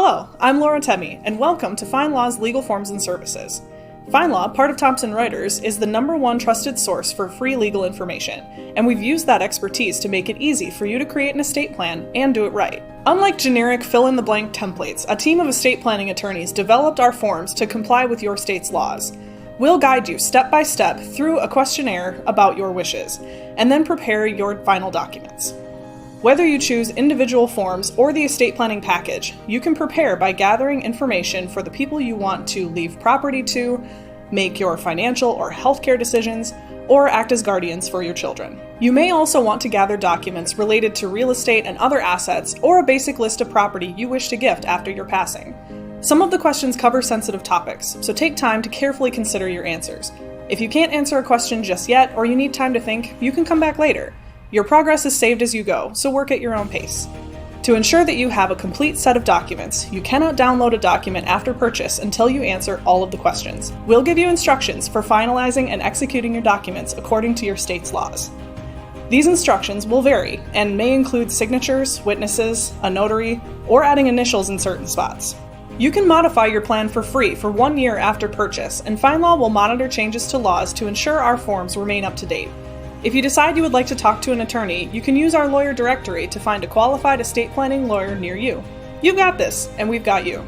Hello, I'm Laura Temme, and welcome to FindLaw's Legal Forms and Services. FindLaw, part of Thomson Reuters, is the #1 trusted source for free legal information, and we've used that expertise to make it easy for you to create an estate plan and do it right. Unlike generic fill-in-the-blank templates, a team of estate planning attorneys developed our forms to comply with your state's laws. We'll guide you step by step through a questionnaire about your wishes, and then prepare your final documents. Whether you choose individual forms or the estate planning package, you can prepare by gathering information for the people you want to leave property to, make your financial or healthcare decisions, or act as guardians for your children. You may also want to gather documents related to real estate and other assets, or a basic list of property you wish to gift after your passing. Some of the questions cover sensitive topics, so take time to carefully consider your answers. If you can't answer a question just yet, or you need time to think, you can come back later. Your progress is saved as you go, so work at your own pace. To ensure that you have a complete set of documents, you cannot download a document after purchase until you answer all of the questions. We'll give you instructions for finalizing and executing your documents according to your state's laws. These instructions will vary and may include signatures, witnesses, a notary, or adding initials in certain spots. You can modify your plan for free for 1 year after purchase, and FindLaw will monitor changes to laws to ensure our forms remain up to date. If you decide you would like to talk to an attorney, you can use our lawyer directory to find a qualified estate planning lawyer near you. You've got this, and we've got you.